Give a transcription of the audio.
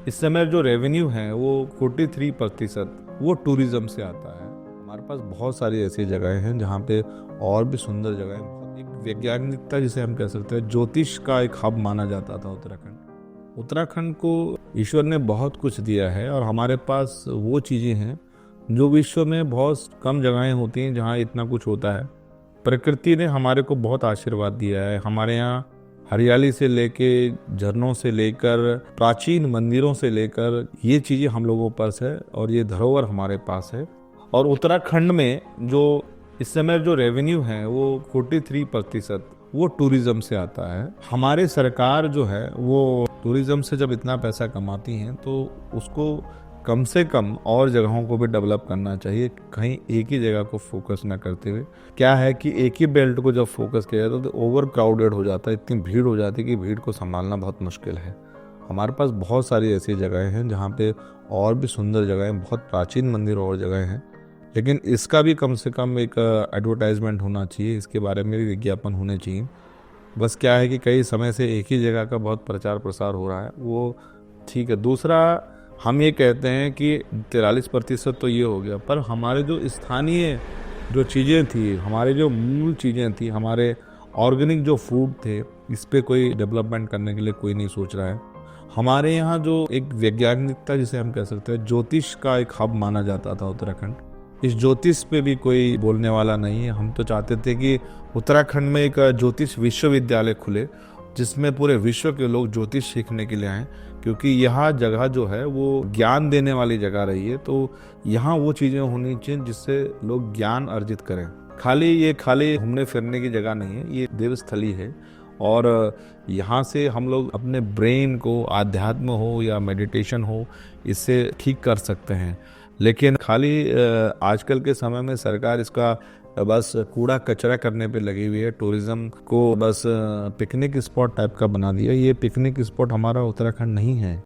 इस समय जो रेवेन्यू है वो 43% वो टूरिज्म से आता है। हमारे पास बहुत सारी ऐसी जगहें हैं जहाँ पे और भी सुंदर जगह है। एक वैज्ञानिकता जिसे हम कह सकते हैं, ज्योतिष का एक हब माना जाता था उत्तराखंड। उत्तराखंड को ईश्वर ने बहुत कुछ दिया है और हमारे पास वो चीज़ें हैं जो विश्व में बहुत कम जगहें होती हैं जहाँ इतना कुछ होता है। प्रकृति ने हमारे को बहुत आशीर्वाद दिया है। हमारे यहाँ हरियाली से लेके, झरनों से लेकर, प्राचीन मंदिरों से लेकर, ये चीज़ें हम लोगों के पास है और ये धरोहर हमारे पास है। और उत्तराखंड में जो इस समय जो रेवेन्यू है वो 43% वो टूरिज्म से आता है। हमारे सरकार जो है वो टूरिज्म से जब इतना पैसा कमाती हैं तो उसको कम से कम और जगहों को भी डेवलप करना चाहिए, कहीं एक ही जगह को फोकस ना करते हुए। क्या है कि एक ही बेल्ट को जब फोकस किया जाता है तो ओवर क्राउडेड हो जाता है, इतनी भीड़ हो जाती है कि भीड़ को संभालना बहुत मुश्किल है। हमारे पास बहुत सारी ऐसी जगहें हैं जहाँ पे और भी सुंदर जगहें, बहुत प्राचीन मंदिर और जगहें हैं, लेकिन इसका भी कम से कम एक एडवर्टाइजमेंट होना चाहिए, इसके बारे में भी विज्ञापन होने चाहिए। बस क्या है कि कई समय से एक ही जगह का बहुत प्रचार प्रसार हो रहा है, वो ठीक है। दूसरा, हम ये कहते हैं कि 43% तो ये हो गया, पर हमारे जो स्थानीय जो चीज़ें थी, हमारे जो मूल चीज़ें थी, हमारे ऑर्गेनिक जो फूड थे, इस पे कोई डेवलपमेंट करने के लिए कोई नहीं सोच रहा है। हमारे यहाँ जो एक वैज्ञानिकता जिसे हम कह सकते हैं, ज्योतिष का एक हब माना जाता था उत्तराखंड, इस ज्योतिष पे भी कोई बोलने वाला नहीं है। हम तो चाहते थे कि उत्तराखंड में एक ज्योतिष विश्वविद्यालय खुले जिसमें पूरे विश्व के लोग ज्योतिष सीखने के लिए आएँ, क्योंकि यह जगह जो है वो ज्ञान देने वाली जगह रही है। तो यहाँ वो चीज़ें होनी चाहिए जिससे लोग ज्ञान अर्जित करें। ये खाली घूमने फिरने की जगह नहीं है, ये देवस्थली है। और यहाँ से हम लोग अपने ब्रेन को, आध्यात्म हो या मेडिटेशन हो, इससे ठीक कर सकते हैं। लेकिन आजकल के समय में सरकार इसका बस कूड़ा कचरा करने पे लगी हुई है। टूरिज्म को बस पिकनिक स्पॉट टाइप का बना दिया। ये पिकनिक स्पॉट हमारा उत्तराखंड नहीं है।